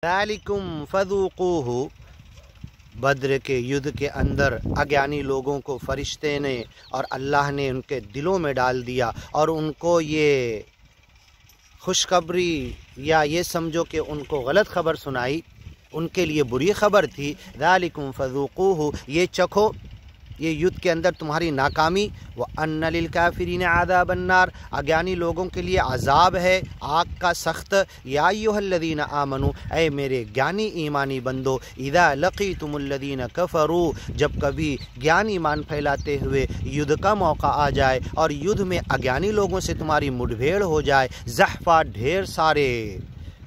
ज़ालिकुम फ़ज़ूक़ूहु, बद्र के युद्ध के अंदर अज्ञानी लोगों को फरिश्ते ने और अल्लाह ने उनके दिलों में डाल दिया और उनको ये खुशखबरी या ये समझो कि उनको गलत खबर सुनाई, उनके लिए बुरी खबर थी। ज़ालिकुम फ़ज़ूक़ूहु, ये चखो ये युद्ध के अंदर तुम्हारी नाकामी। व अन्न लिल काफ़िरीन आज़ाबन नार, अज्ञानी लोगों के लिए अजाब है आग का सख्त। या अय्युहल्लज़ीना आमनू, ऐ मेरे ज्ञानी ईमानी बंदो, इज़ा लक़ीतुमुल्लज़ीना कफ़रू, जब कभी ज्ञान ईमान फैलाते हुए युद्ध का मौका आ जाए और युद्ध में अज्ञानी लोगों से तुम्हारी मुठभेड़ हो जाए, ज़हफ़ा ढेर सारे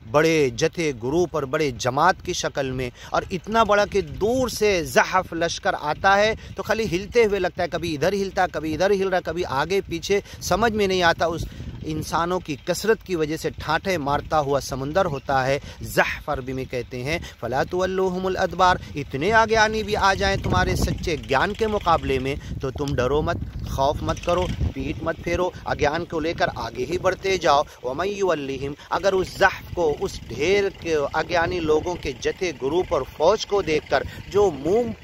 बड़े जथे ग्रुप और बड़े जमात की शक्ल में, और इतना बड़ा कि दूर से ज़हफ़ लश्कर आता है तो खाली हिलते हुए लगता है, कभी इधर हिलता कभी इधर हिल रहा, कभी आगे पीछे, समझ में नहीं आता। उस इंसानों की कसरत की वजह से ठाठे मारता हुआ समुंदर होता है, ज़हफ़ अरबी में कहते हैं। फ़ला तुवल्लूहुमुल अदबार, इतने अज्ञानी भी आ जाएं तुम्हारे सच्चे ज्ञान के मुकाबले में तो तुम डरो मत, खौफ मत करो, पीठ मत फेरो, अज्ञान को लेकर आगे ही बढ़ते जाओ। वमन युवल्लिहिम, अगर उस ज़हफ़ को, उस ढेर के अज्ञानी लोगों के जथे ग्रुप और फौज को देखकर जो मुंह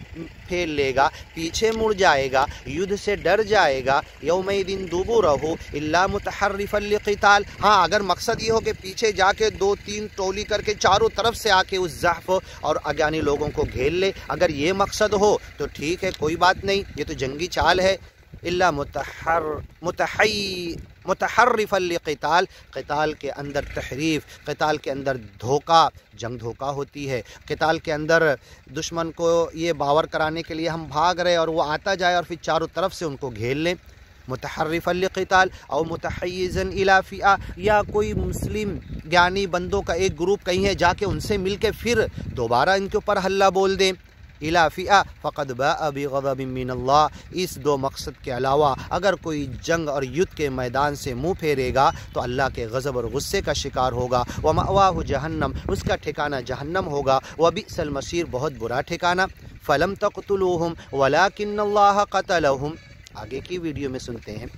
फेर लेगा, पीछे मुड़ जाएगा, युद्ध से डर जाएगा, यौमइदिन दुबुरहु इल्ला मुतहर्रिफन लिक़िताल, हाँ अगर मकसद ये हो कि पीछे जाके 2-3 टोली करके चारों तरफ से आके उस ज़हफ़ और अज्ञानी लोगों को घेर ले, अगर ये मकसद हो तो ठीक है, कोई बात नहीं, ये तो जंगी चाल है। इल्ला मुतहर्रिफन लिक़िताल, क़िताल के अंदर तहरीफ, क़िताल के अंदर धोखा, जंग धोखा होती है। क़िताल के अंदर दुश्मन को ये बावर कराने के लिए हम भाग रहे और वो आता जाए और फिर चारों तरफ से उनको घेर लें। मुतहर्रिफन लिक़िताल और मुतहय्यिज़न इला फ़िआ, या कोई मुस्लिम ज्ञानी बंदों का एक ग्रुप कहीं है, जाके उनसे मिल के फिर दोबारा इनके ऊपर हल्ला बोल दें। इला फ़िआ फ़क़द बाअ बिग़ज़बिन मिनल्लाह, इस दो मकसद के अलावा अगर कोई जंग और युद्ध के मैदान से मुँह फेरेगा तो अल्लाह के गज़ब और गुस्से का शिकार होगा। व मअवाहु जहन्नम, उसका ठिकाना जहन्नम होगा। व बिअसल मसीर, बहुत बुरा ठिकाना। फ़लम तक़्तुलूहुम वलाकिन्नल्लाह क़तलहुम, आगे की वीडियो में सुनते हैं।